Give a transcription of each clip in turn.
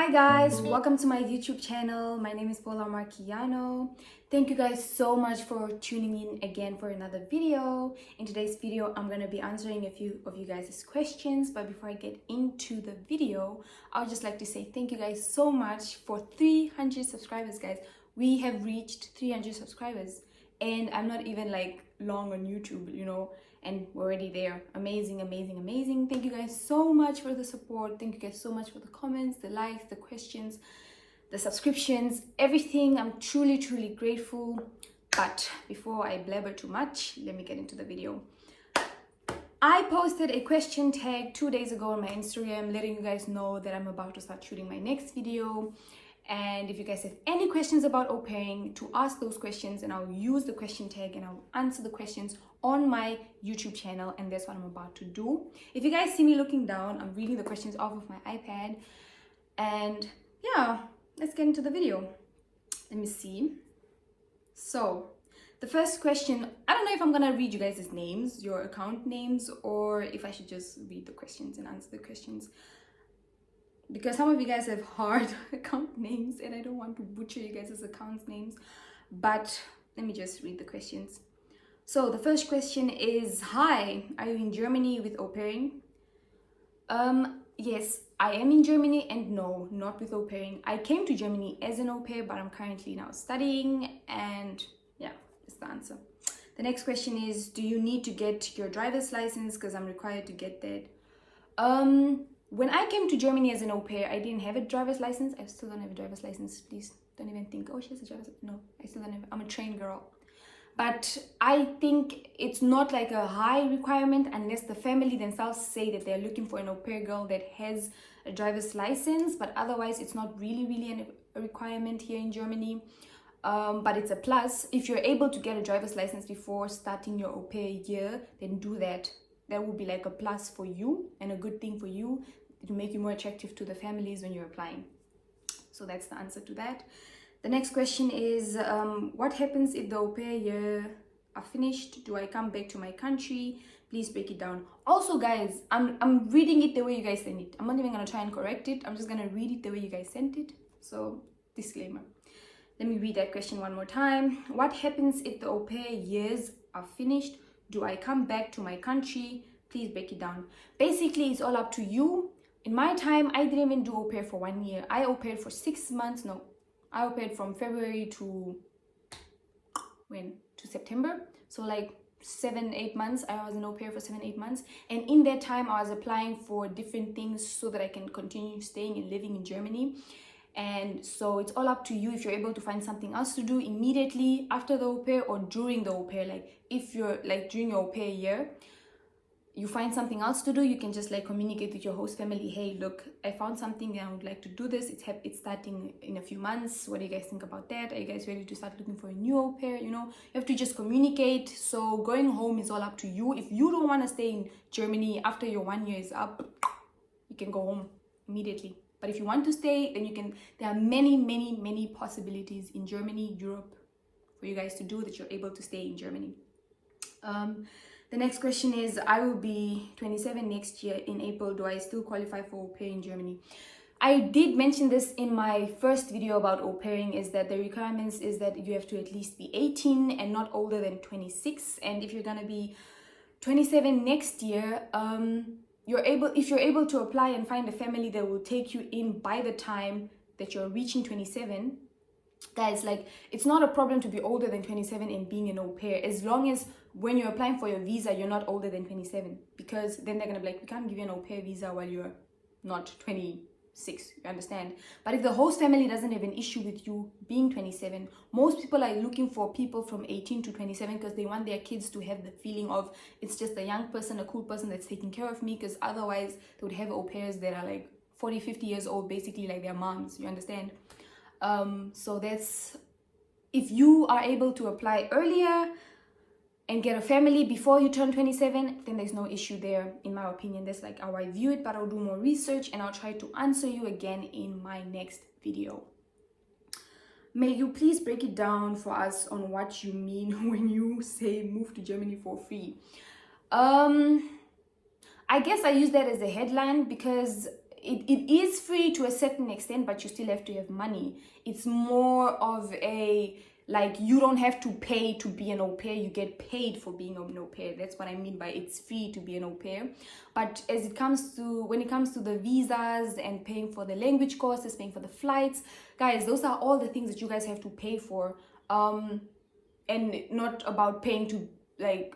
Hi guys, welcome to my YouTube channel. My name is Paula Marquiano. Thank you guys so much for tuning in again for another video. In today's video, I'm going to be answering a few of you guys' questions. But before I get into the video, I would just like to say thank you guys so much for 300 subscribers, guys. We have reached 300 subscribers and I'm not even like long on YouTube, and we're already there. Amazing. Thank you guys so much for the support. Thank you guys so much for the comments, the likes, the questions, the subscriptions, everything. I'm truly grateful. But before I blabber too much, let me get into the video. I posted a question tag 2 days ago on my Instagram letting you guys know that I'm about to start shooting my next video. And if you guys have any questions about au pairing, to ask those questions, and I'll use the question tag and I'll answer the questions on my YouTube channel, and that's what I'm about to do. If you guys see me looking down, I'm reading the questions off of my iPad. And yeah, let's get into the video. Let me see. So the first question, I don't know if I'm gonna read you guys' names, your account names, or if I should just read the questions and answer the questions, because some of you guys have hard account names and I don't want to butcher you guys' account names. But let me just read the questions. So the first question is, hi, are you in Germany with au pairing? Yes, I am in Germany, and no, not with au pairing. I came to Germany as an au pair, but I'm currently now studying, and yeah, that's the answer. The next question is, do you need to get your driver's license? Because I'm required to get that. When I came to Germany as an au pair, I didn't have a driver's license. I still don't have a driver's license. Please don't even think, oh, she has a driver's license. No, I still don't have. I'm a trained girl. But I think it's not like a high requirement unless the family themselves say that they're looking for an au pair girl that has a driver's license. But otherwise, it's not really a requirement here in Germany. But it's a plus. If you're able to get a driver's license before starting your au pair year, then do that. That would be like a plus for you and a good thing for you to make you more attractive to the families when you're applying. So that's the answer to that. The next question is, what happens if the au pair year are finished? Do I come back to my country? Please break it down. Also, guys, I'm reading it the way you guys sent it. I'm not even gonna try and correct it. I'm just gonna read it the way you guys sent it. So disclaimer. Let me read that question one more time. What happens if the au pair years are finished? Do I come back to my country? Please break it down. Basically, it's all up to you. In my time, I didn't even do au pair for 1 year. I au paired for 6 months. No, I au paired from February to September. So like 7-8 months. I was an au pair for 7-8 months. And in that time, I was applying for different things so that I can continue staying and living in Germany. And so it's all up to you if you're able to find something else to do immediately after the au pair or during the au pair. Like if you're like during your au pair year, you find something else to do, you can just like communicate with your host family. Hey, look, I found something and I would like to do this. It's starting in a few months. What do you guys think about that? Are you guys ready to start looking for a new au pair? You have to just communicate. So going home is all up to you. If you don't want to stay in Germany after your 1 year is up, you can go home immediately. But if you want to stay, then you can. There are many possibilities in Germany, Europe, for you guys to do that you're able to stay in Germany. The next question is, I will be 27 next year in April. Do I still qualify for au pair in Germany? I did mention this in my first video about au pairing, is that the requirements is that you have to at least be 18 and not older than 26. And if you're going to be 27 next year, if you're able to apply and find a family that will take you in by the time that you're reaching 27, guys, like, it's not a problem to be older than 27 and being an au pair, as long as when you're applying for your visa, you're not older than 27, because then they're gonna be like, we can't give you an au pair visa while you're not 26, you understand? But if the host family doesn't have an issue with you being 27, most people are looking for people from 18 to 27 because they want their kids to have the feeling of it's just a young person, a cool person that's taking care of me, because otherwise they would have au pairs that are like 40-50 years old, basically like their moms, you understand? So that's, if you are able to apply earlier and get a family before you turn 27, then there's no issue there, in my opinion. That's like how I view it, but I'll do more research and I'll try to answer you again in my next video. May you please break it down for us on what you mean when you say move to Germany for free? I guess I use that as a headline because it is free to a certain extent, but you still have to have money. It's more of a, like, you don't have to pay to be an au pair, you get paid for being an au pair. That's what I mean by it's free to be an au pair. But when it comes to the visas and paying for the language courses, paying for the flights, guys, those are all the things that you guys have to pay for, and not about paying to, like,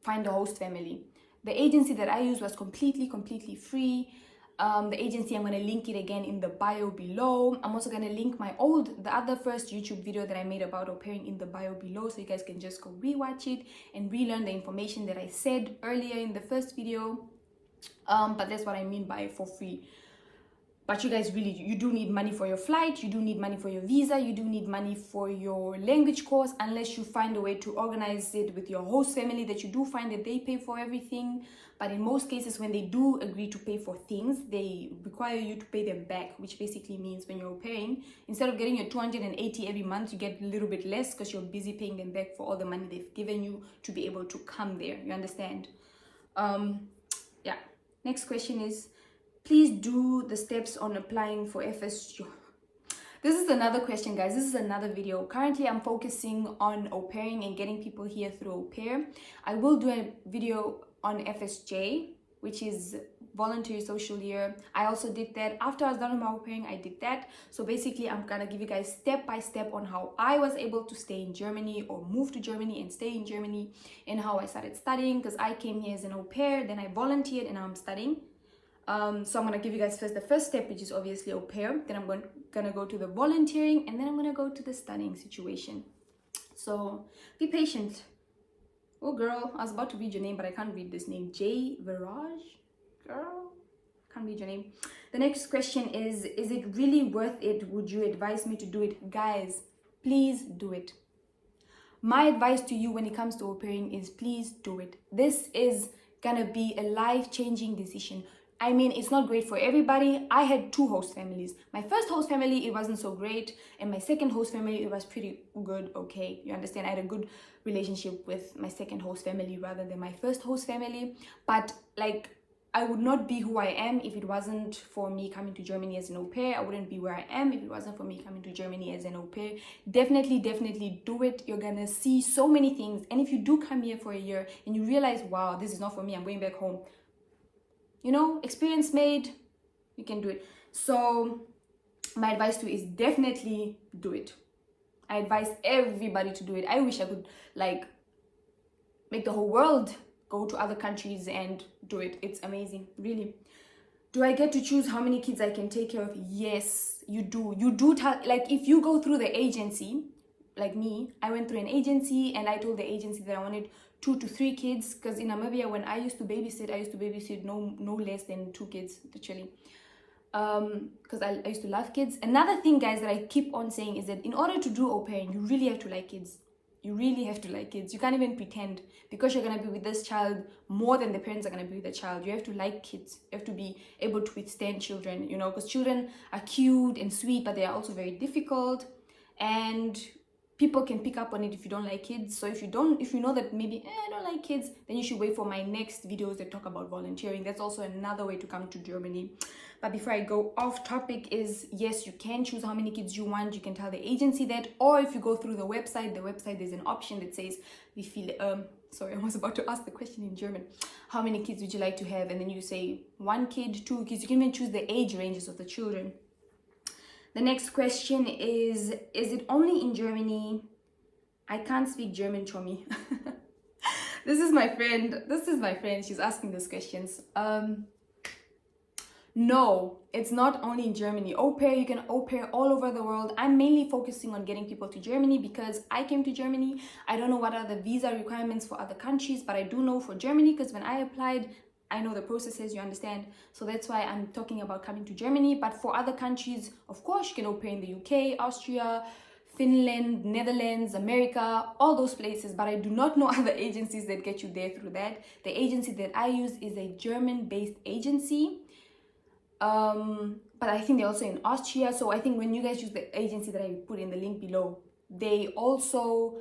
find a host family. The agency that I used was completely free. The agency, I'm going to link it again in the bio below. I'm also going to link the other first YouTube video that I made about au pairing in the bio below, so you guys can just go rewatch it and relearn the information that I said earlier in the first video. But that's what I mean by for free. But you guys really, you do need money for your flight, you do need money for your visa, you do need money for your language course, unless you find a way to organize it with your host family, that you do find that they pay for everything. But in most cases, when they do agree to pay for things, they require you to pay them back, which basically means when you're paying, instead of getting your 280 every month, you get a little bit less because you're busy paying them back for all the money they've given you to be able to come there. You understand? Yeah. Next question is, please do the steps on applying for FSJ. This is another question, guys. This is another video. Currently, I'm focusing on au pairing and getting people here through au pair. I will do a video on FSJ, which is voluntary social year. I also did that. After I was done with my au pairing, I did that. So basically, I'm gonna give you guys step by step on how I was able to stay in Germany or move to Germany and stay in Germany, and how I started studying, because I came here as an au pair, then I volunteered, and now I'm studying. So I'm going to give you guys first the first step, which is obviously au pair. Then I'm going to go to the volunteering, and then I'm going to go to the studying situation. So be patient. Oh, girl, I was about to read your name, but I can't read this name. J. Viraj? Girl, can't read your name. The next question is it really worth it? Would you advise me to do it? Guys, please do it. My advice to you when it comes to au pairing is please do it. This is going to be a life-changing decision. I mean, it's not great for everybody. I had 2 host families. My first host family, it wasn't so great. And my second host family, it was pretty good, okay? You understand? I had a good relationship with my second host family rather than my first host family. But, like, I would not be who I am if it wasn't for me coming to Germany as an au pair. I wouldn't be where I am if it wasn't for me coming to Germany as an au pair. Definitely do it. You're gonna see so many things. And if you do come here for a year and you realize, wow, this is not for me, I'm going back home, you know, experience made, you can do it. So my advice to you is definitely do it. I advise everybody to do it. I wish I could, like, make the whole world go to other countries and do it. It's amazing, really. Do I get to choose how many kids I can take care of? Yes, you do. You do. Like, if you go through the agency, like me, I went through an agency and I told the agency that I wanted 2 to 3 kids, because in Namibia, when I used to babysit no less than 2 kids, literally. Because I used to love kids. Another thing, guys, that I keep on saying is that in order to do au pairing, you really have to like kids. You really have to like kids. You can't even pretend, because you're going to be with this child more than the parents are going to be with the child. You have to like kids. You have to be able to withstand children, you know, because children are cute and sweet, but they are also very difficult. And people can pick up on it if you don't like kids. So if you know that maybe I don't like kids, then you should wait for my next videos that talk about volunteering. That's also another way to come to Germany. But before I go off topic, is yes, you can choose how many kids you want. You can tell the agency that, or if you go through the website, there's an option that says sorry, I was about to ask the question in German. How many kids would you like to have? And then you say 1 kid, 2 kids. You can even choose the age ranges of the children. The next question is it only in Germany? I can't speak German, Chomi. This is my friend. She's asking these questions. No, it's not only in Germany. Au pair, you can au pair all over the world. I'm mainly focusing on getting people to Germany because I came to Germany. I don't know what are the visa requirements for other countries, but I do know for Germany, because when I applied, I know the processes, you understand? So that's why I'm talking about coming to Germany. But for other countries, of course, you can au pair in the UK, Austria, Finland, Netherlands, America, all those places. But I do not know other agencies that get you there through that. The agency that I use is a German-based agency. But I think they're also in Austria. So I think when you guys use the agency that I put in the link below, they also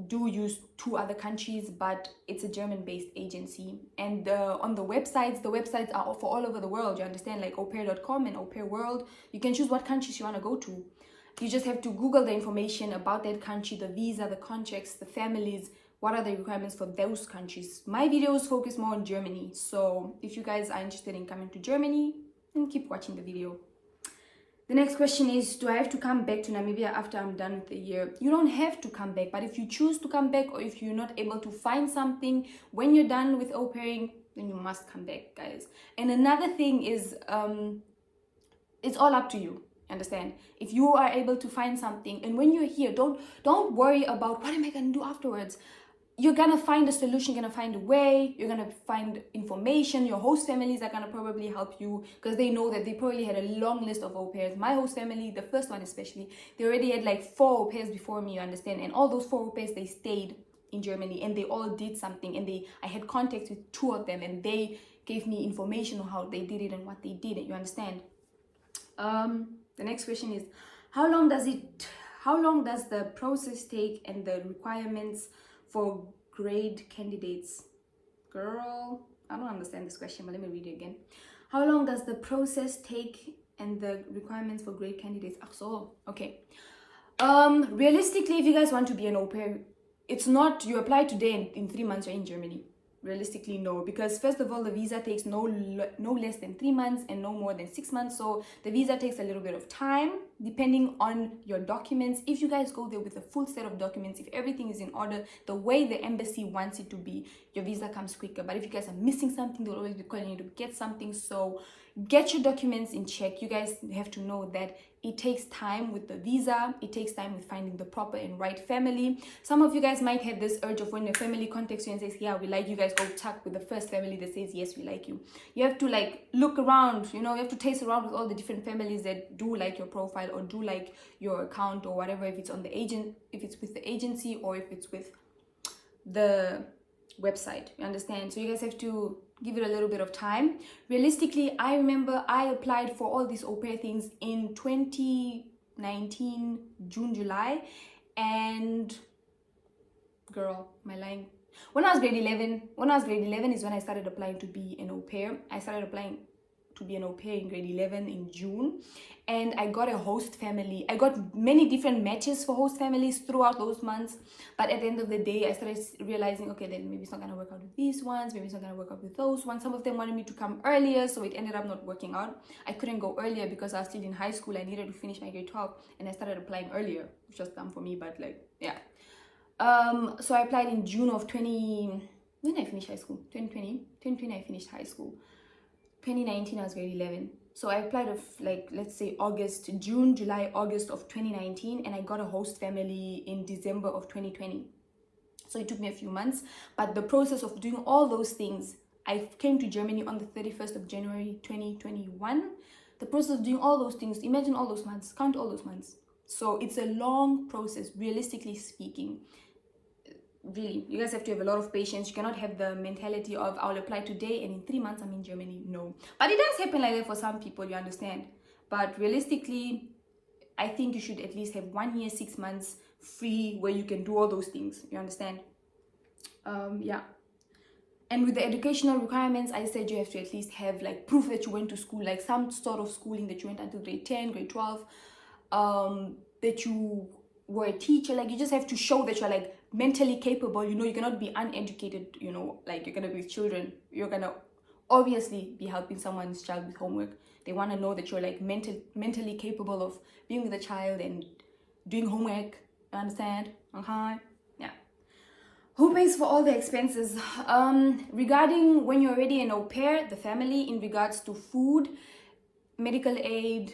do use 2 other countries, but it's a German-based agency. And on the websites are for all over the world, you understand, like aupair.com and Au Pair World. You can choose what countries you want to go to. You just have to Google the information about that country, the visa, the contracts, the families, what are the requirements for those countries. My videos focus more on Germany, so if you guys are interested in coming to Germany, then keep watching the video. The next question is, do I have to come back to Namibia after I'm done with the year? You don't have to come back, but if you choose to come back, or if you're not able to find something when you're done with au pairing, then you must come back, guys. And another thing is, it's all up to you. Understand? If you are able to find something, and when you're here, don't worry about what am I gonna do afterwards. You're gonna find a solution, you're gonna find a way, you're gonna find information. Your host families are gonna probably help you, because they know that they probably had a long list of au pairs. My host family, the first one especially, they already had like 4 au pairs before me, you understand? And all those 4 au pairs, they stayed in Germany, and they all did something, and I had contacts with 2 of them, and they gave me information on how they did it and what they did, you understand? The next question is, how long does the process take, and the requirements for grade candidates? Girl, I don't understand this question, but let me read it again. How long does the process take, and the requirements for grade candidates? So, okay. Realistically, if you guys want to be an au pair, it's not you apply today and in 3 months you're in Germany. Realistically, no, because first of all, the visa takes no less than 3 months and no more than 6 months. So the visa takes a little bit of time depending on your documents. If you guys go there with a full set of documents, if everything is in order the way the embassy wants it to be, your visa comes quicker. But if you guys are missing something, they'll always be calling you to get something. So get your documents in check. You guys have to know that it takes time with the visa. It takes time with finding the proper and right family. Some of you guys might have this urge of when your family contacts you and says, yeah, we like you, guys go tuck with the first family that says, yes, we like you. You have to like look around, you know, you have to taste around with all the different families that do like your profile or do like your account or whatever, if it's on the agent, if it's with the agency or if it's with the website, you understand? So you guys have to give it a little bit of time. Realistically, I remember I applied for all these au pair things in 2019 June, July, and girl, my lying, when I was grade 11 is when I started applying to be an au pair. I started applying to be an au pair in grade 11 in June, and I got a host family. I got many different matches for host families throughout those months, but at the end of the day I started realizing, okay, then maybe it's not gonna work out with these ones, maybe it's not gonna work out with those ones. Some of them wanted me to come earlier, so it ended up not working out. I couldn't go earlier because I was still in high school. I needed to finish my grade 12, and I started applying earlier, which was dumb for me, but like, yeah. So I applied in June of 20, when I finished high school, 2020 I finished high school. 2019 I was grade 11, so I applied of like, let's say June, July, August of 2019, and I got a host family in December of 2020. So it took me a few months, but the process of doing all those things, I came to Germany on the 31st of January 2021. The process of doing all those things, imagine all those months, count all those months. So it's a long process, realistically speaking. Really, you guys have to have a lot of patience. You cannot have the mentality of I'll apply today and in 3 months I'm in Germany. No, but it does happen like that for some people, you understand. But realistically, I think you should at least have 1 year, 6 months free where you can do all those things, you understand? Yeah. And with the educational requirements, I said you have to at least have like proof that you went to school, like some sort of schooling that you went until grade 10, grade 12, that you were a teacher. Like you just have to show that you're like mentally capable, you know. You cannot be uneducated, you know, like you're gonna be with children, you're gonna obviously be helping someone's child with homework. They want to know that you're like mentally capable of being with a child and doing homework, you understand? Okay, yeah. Who pays for all the expenses? Regarding when you're already an au pair, the family, in regards to food, medical aid,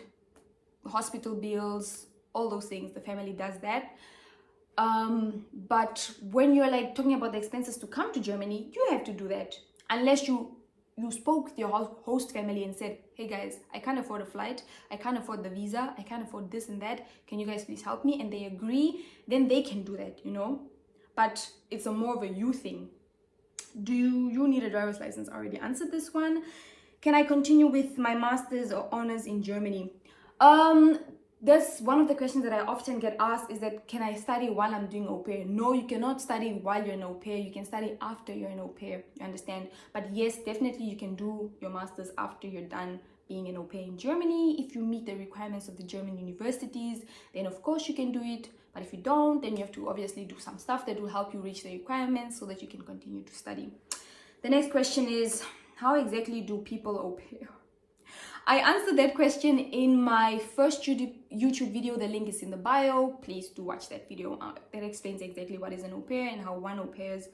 hospital bills, all those things, the family does that. But when you're like talking about the expenses to come to Germany, you have to do that unless you spoke with your host family and said, hey guys, I can't afford a flight, I can't afford the visa, I can't afford this and that, can you guys please help me? And they agree, then they can do that, you know. But it's a more of a you thing. Do you need a driver's license? I already answered this one. Can I continue with my master's or honors in Germany? That's one of the questions that I often get asked, is that can I study while I'm doing au pair? No, you cannot study while you're an au pair. You can study after you're an au pair, you understand? But yes, definitely you can do your master's after you're done being an au pair in Germany. If you meet the requirements of the German universities, then of course you can do it. But if you don't, then you have to obviously do some stuff that will help you reach the requirements so that you can continue to study. The next question is, how exactly do people au pair? I answered that question in my first YouTube video. The link is in the bio. Please do watch that video. That explains exactly what is an au pair and how one au pairs.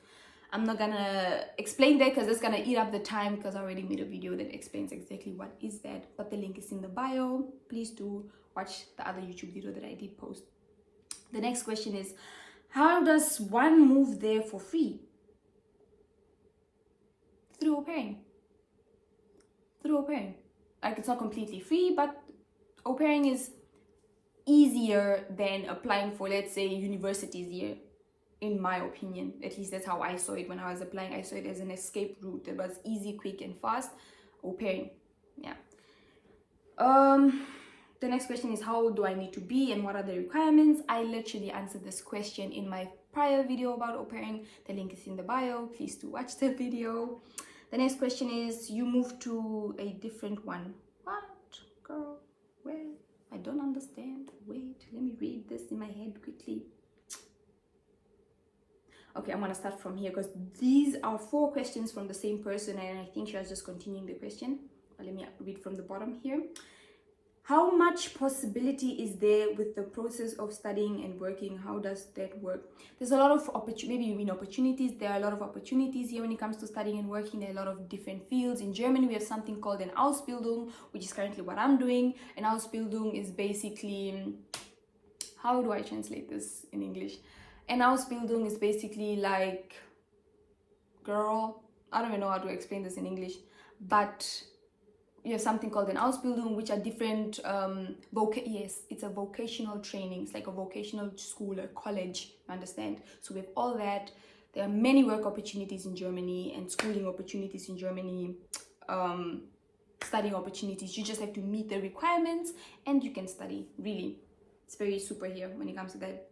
I'm not gonna explain that because it's gonna eat up the time, because I already made a video that explains exactly what is that. But the link is in the bio. Please do watch the other YouTube video that I did post. The next question is, how does one move there for free? Through au pairing. Through au pairing. Like, it's not completely free, but au pairing is easier than applying for, let's say, universities here, in my opinion. At least that's how I saw it when I was applying. I saw it as an escape route that was easy, quick, and fast. Au pairing, yeah. The next question is, how old do I need to be and what are the requirements? I literally answered this question in my prior video about au pairing. The link is in the bio. Please do watch the video. The next question is, you moved to a different one. What, girl? Where? I don't understand. Wait, let me read this in my head quickly. Okay, I'm gonna start from here because these are 4 questions from the same person, and I think she was just continuing the question. But let me read from the bottom here. How much possibility is there with the process of studying and working? How does that work? There's a lot of maybe you mean opportunities. There are a lot of opportunities here when it comes to studying and working. There are a lot of different fields. In Germany, we have something called an Ausbildung, which is currently what I'm doing. An Ausbildung is basically, how do I translate this in English? An Ausbildung is basically like, girl, I don't even know how to explain this in English, but you have something called an Ausbildung, which are different, yes, it's a vocational training. It's like a vocational school, a college, you understand? So with all that, there are many work opportunities in Germany and schooling opportunities in Germany, studying opportunities. You just have to meet the requirements and you can study, really. It's very super here when it comes to that.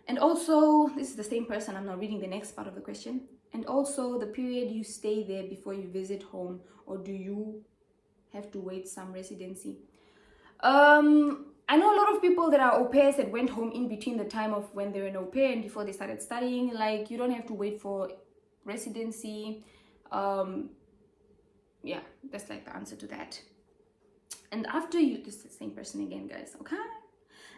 And also, this is the same person, I'm not reading the next part of the question. And also the period you stay there before you visit home, or do you have to wait some residency? I know a lot of people that are au pairs that went home in between the time of when they were an au pair and before they started studying. Like, you don't have to wait for residency. Yeah, that's like the answer to that. And after you, this is the same person again, guys, okay?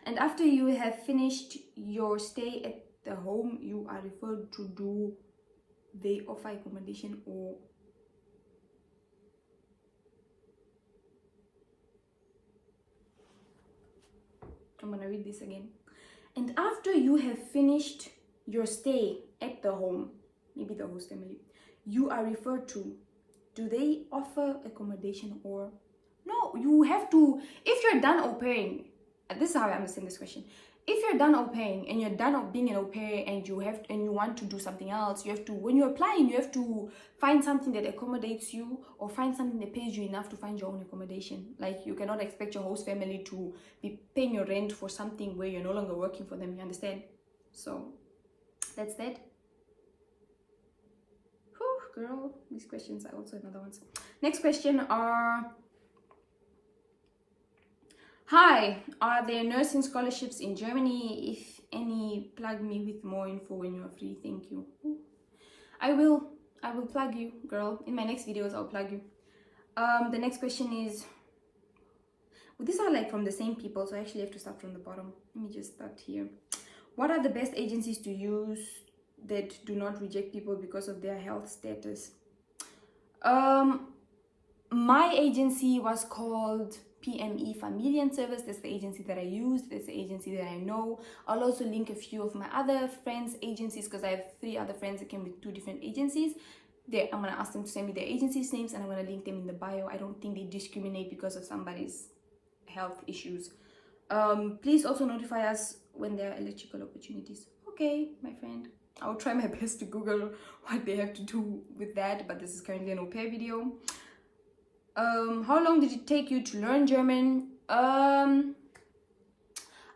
And after you have finished your stay at the home, you are referred to, do they offer accommodation or I'm gonna read this again. And after you have finished your stay at the home, maybe the host family, you are referred to, do they offer accommodation or no? You have to, if you're done au pairing, this is how I understand this question. If you're done au pairing and you're done being an au pair and you want to do something else, you have to, when you're applying, you have to find something that accommodates you or find something that pays you enough to find your own accommodation. Like, you cannot expect your host family to be paying your rent for something where you're no longer working for them, you understand? So that's that. Whew, girl, these questions are also another ones. Next question are, hi, are there nursing scholarships in Germany? If any, plug me with more info when you are free. Thank you. I will plug you, girl. In my next videos, I'll plug you. The next question is, well, these are like from the same people, so I actually have to start from the bottom. Let me just start here. What are the best agencies to use that do not reject people because of their health status? My agency was called PME Familienservice. That's the agency that I used. That's the agency that I know. I'll also link a few of my other friends' agencies because I have 3 other friends that came with 2 different agencies. I'm gonna ask them to send me their agencies' names and I'm gonna link them in the bio. I don't think they discriminate because of somebody's health issues. Please also notify us when there are electrical opportunities. Okay, my friend. I'll try my best to Google what they have to do with that, but this is currently an au pair video. How long did it take you to learn German?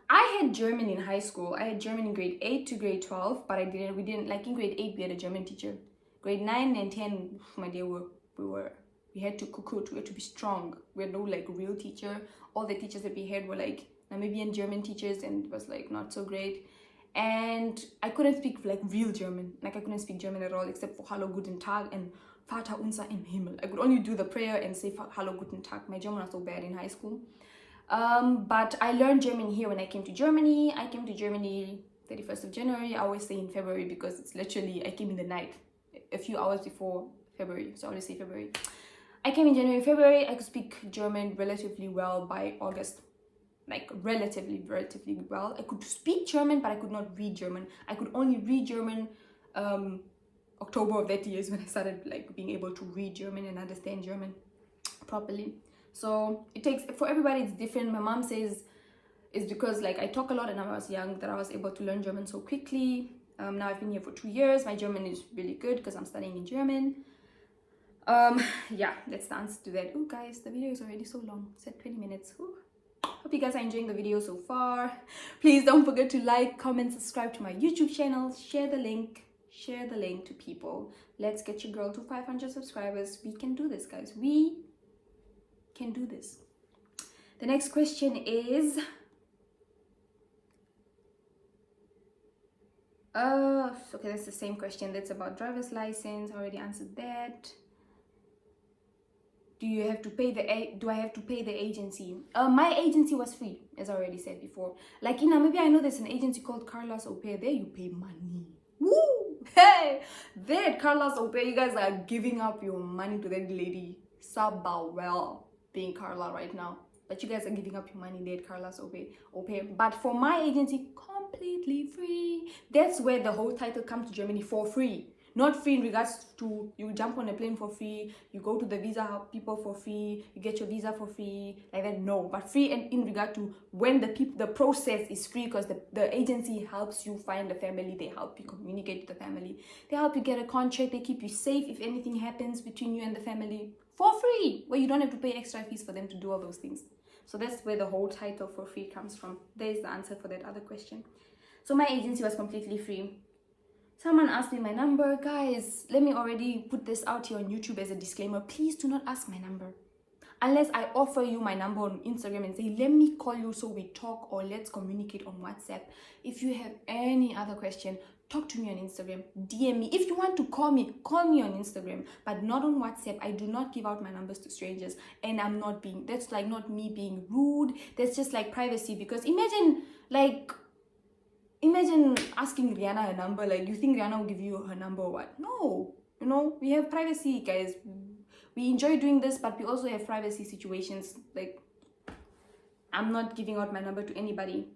I had German in high school. I had German in grade 8 to grade 12, but we didn't, like in grade 8, we had a German teacher. Grade 9 and 10, my dear, we had to cook, we had to be strong. We had no like real teacher. All the teachers that we had were like Namibian German teachers, and it was like not so great. And I couldn't speak like real German. Like I couldn't speak German at all except for Hallo, Guten Tag and Vater unser im Himmel. I could only do the prayer and say Hallo, Guten Tag. My German was so bad in high school. But I learned German here when I came to Germany. I came to Germany 31st of January. I always say in February because it's literally, I came in the night, a few hours before February. So I always say February. I came in January, February. I could speak German relatively well by August. Like relatively well. I could speak German, but I could not read German. I could only read German October of that year is when I started like being able to read German and understand German properly. So it takes, for everybody it's different. My mom says it's because like I talk a lot and when I was young that I was able to learn German so quickly. Now I've been here for 2 years. My German is really good because I'm studying in German. Yeah, that's the answer to that. Oh guys, the video is already so long. It's at 20 minutes. Ooh. Hope you guys are enjoying the video so far. Please don't forget to like, comment, subscribe to my YouTube channel, share the link to people. Let's get your girl to 500 subscribers. We can do this, guys. We can do this. The next question is okay, that's the same question. That's about driver's license. I already answered that. Do I have to pay the agency? My agency was free, as I already said before. Like in Namibia, I know there's an agency called Carla's Au Pair. There you pay money. Woo! Hey! There at Carla's Au Pair, you guys are giving up your money to that lady. Sabah well being Carla right now. But you guys are giving up your money there at Carla's Au Pair. But for my agency, completely free. That's where the whole title comes to Germany, for free. Not free in regards to you jump on a plane for free, you go to the visa people for free, you get your visa for free, like that. No, but free and in regard to when the process is free, because the agency helps you find a family, they help you communicate with the family, they help you get a contract, they keep you safe if anything happens between you and the family for free, where you don't have to pay extra fees for them to do all those things. So that's where the whole title for free comes from. There's the answer for that other question. So my agency was completely free. Someone asked me my number. Guys, let me already put this out here on YouTube as a disclaimer. Please do not ask my number. Unless I offer you my number on Instagram and say, let me call you so we talk, or let's communicate on WhatsApp. If you have any other question, talk to me on Instagram. DM me. If you want to call me on Instagram, but not on WhatsApp. I do not give out my numbers to strangers. And that's like not me being rude. That's just like privacy. Because imagine asking Rihanna her number. Like, you think Rihanna will give you her number or what? No. You know, we have privacy, guys. We enjoy doing this, but we also have privacy situations. Like, I'm not giving out my number to anybody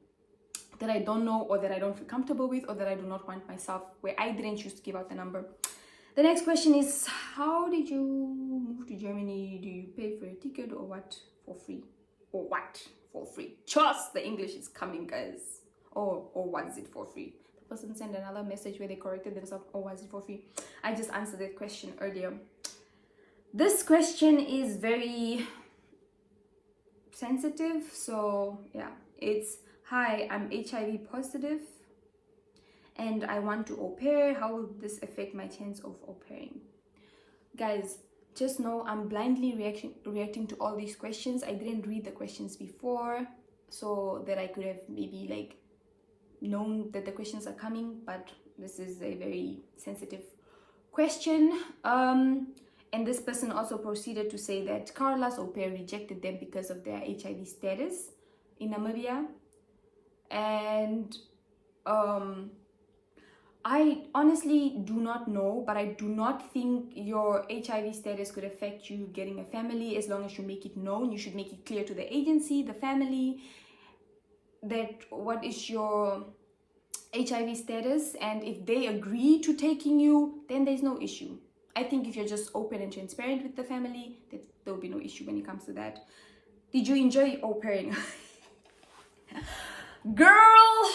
that I don't know, or that I don't feel comfortable with, or that I do not want myself, where I didn't choose to give out the number. The next question is, how did you move to Germany? Do you pay for a ticket or what? For free? Or what? For free. Trust the English is coming, guys. Or was it for free? The person sent another message where they corrected themselves. Or was it for free? I just answered that question earlier. This question is very sensitive. So yeah, it's, hi, I'm HIV positive and I want to au pair. How will this affect my chance of au pairing? Guys, just know I'm blindly reacting to all these questions. I didn't read the questions before so that I could have maybe like known that the questions are coming, but this is a very sensitive question. And this person also proceeded to say that Carla's au pair rejected them because of their HIV status in Namibia. And I honestly do not know, but I do not think your HIV status could affect you getting a family, as long as you make it known. You should make it clear to the agency, the family, that what is your HIV status, and if they agree to taking you, then there's no issue. I think if you're just open and transparent with the family, there will be no issue when it comes to that. Did you enjoy au pairing? Girl,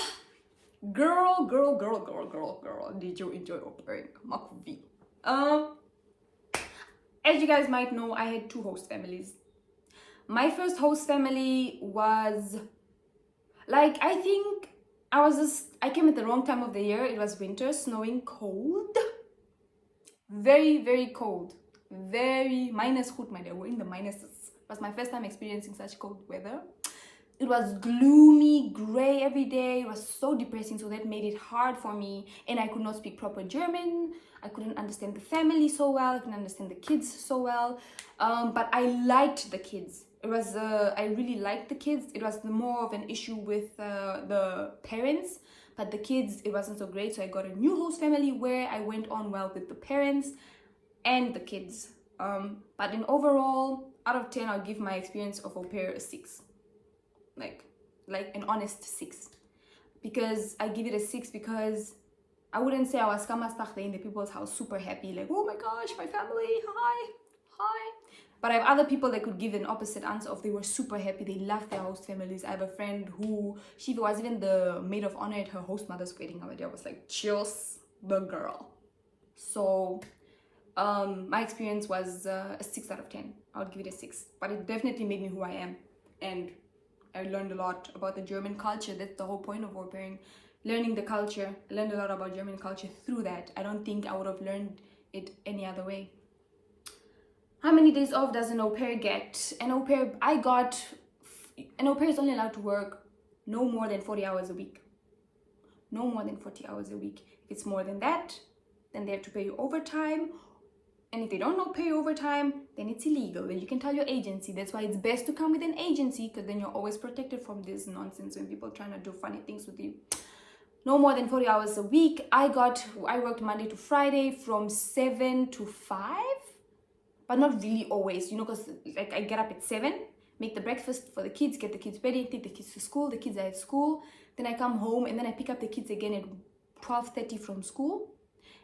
did you enjoy au pairing? Makuvi. As you guys might know, I had 2 host families. My first host family was Like, I think I came at the wrong time of the year. It was winter, snowing, cold. Very, very cold. Very minus goed, my dear. We're in the minuses. It was my first time experiencing such cold weather. It was gloomy, gray every day. It was so depressing, so that made it hard for me. And I could not speak proper German. I couldn't understand the family so well. I couldn't understand the kids so well. But I liked the kids. I really liked the kids. It was more of an issue with the parents. But the kids, it wasn't so great. So I got a new host family where I went on well with the parents and the kids. But in overall, out of 10, I'll give my experience of au pair a 6. Like an honest 6. Because I give it a 6 because I wouldn't say I was kamastach in the people's house super happy, like, oh my gosh, my family, hi. But I have other people that could give an opposite answer of they were super happy, they loved their host families. I have a friend who, she was even the maid of honor at her host mother's wedding. I was like, cheers, the girl. So my experience was a 6 out of 10. I would give it a 6. But it definitely made me who I am. And I learned a lot about the German culture. That's the whole point of au pairing. Learning the culture. I learned a lot about German culture through that. I don't think I would have learned it any other way. How many days off does an au pair get? An au pair is only allowed to work no more than 40 hours a week. No more than 40 hours a week. If it's more than that, then they have to pay you overtime. And if they don't pay you overtime, then it's illegal. Then you can tell your agency. That's why it's best to come with an agency, because then you're always protected from this nonsense when people are trying to do funny things with you. No more than 40 hours a week. I worked Monday to Friday from 7 to 5. But not really always, because like I get up at 7, make the breakfast for the kids, get the kids ready, take the kids to school. The kids are at school. Then I come home and then I pick up the kids again at 12:30 from school.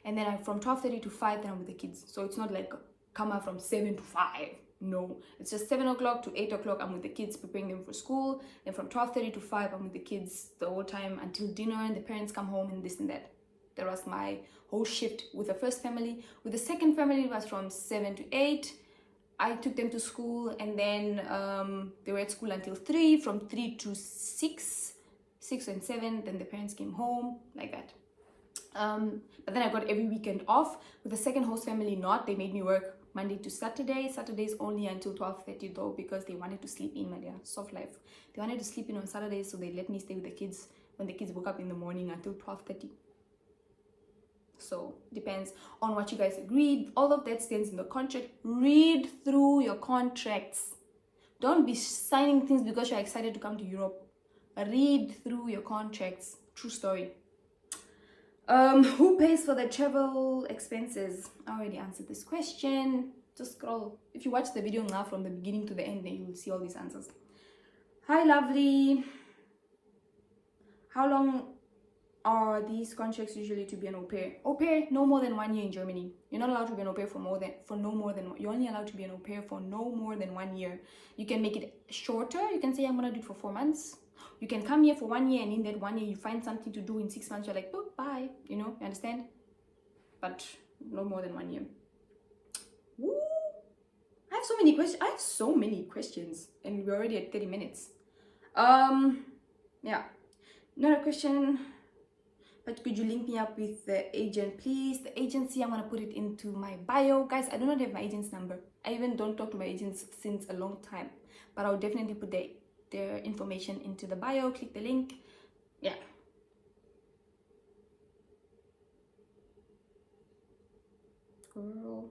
And then from 12:30 to 5, then I'm with the kids. So it's not like come out from 7 to 5. No, it's just 7 o'clock to 8 o'clock. I'm with the kids, preparing them for school. Then from 12:30 to 5, I'm with the kids the whole time until dinner, and the parents come home and this and that. That was my whole shift with the first family. With the second family, it was from 7 to 8. I took them to school, and then they were at school until 3. From 3 to 6 and 7, then the parents came home, like that. But then I got every weekend off. With the second host family, they made me work Monday to Saturday. Saturdays only until 12:30 though, because they wanted to sleep in, my dear. Soft life. They wanted to sleep in on Saturdays, so they let me stay with the kids when the kids woke up in the morning until 12:30. So depends on what you guys agreed. All of that stands in the contract. Read through your contracts. Don't be signing things because you're excited to come to Europe. Read through your contracts. True story. Who pays for the travel expenses? I already answered this question. Just scroll. If you watch the video now from the beginning to the end, then you will see all these answers. Hi, lovely. How long are these contracts usually to be an au pair? Au pair, no more than 1 year in Germany. You're not allowed to be an au pair you're only allowed to be an au pair for no more than 1 year. You can make it shorter. You can say I'm gonna do it for 4 months. You can come here for 1 year, and in that 1 year you find something to do. In 6 months you're like, oh, bye, you understand? But no more than 1 year. Woo! I have so many questions, and we're already at 30 minutes. Yeah, another question. But could you link me up with the agent, please? The agency, I'm gonna put it into my bio. Guys, I do not have my agent's number. I even don't talk to my agents since a long time. But I'll definitely put their information into the bio. Click the link. Yeah. Girl.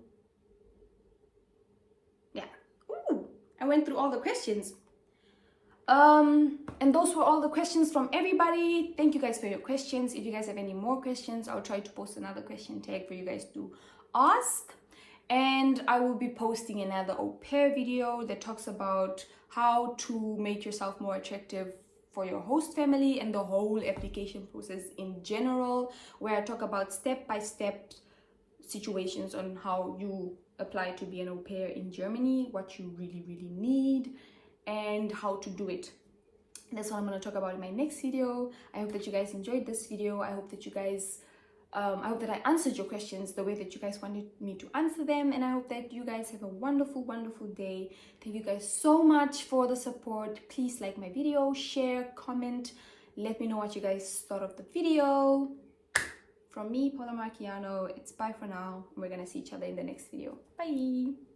Yeah. Ooh, I went through all the questions. And those were all the questions from everybody. Thank you guys for your questions. If you guys have any more questions, I'll try to post another question tag for you guys to ask. And I will be posting another au pair video that talks about how to make yourself more attractive for your host family and the whole application process in general, where I talk about step-by-step situations on how you apply to be an au pair in Germany, what you really need, and how to do it. That's what I'm going to talk about in my next video. I hope that you guys enjoyed this video. I hope that you guys I hope that I answered your questions the way that you guys wanted me to answer them, and I hope that you guys have a wonderful, wonderful day. Thank you guys so much for the support. Please like my video, share, comment, let me know what you guys thought of the video. From me, Paula Marchiano, it's bye for now. We're gonna see each other in the next video. Bye.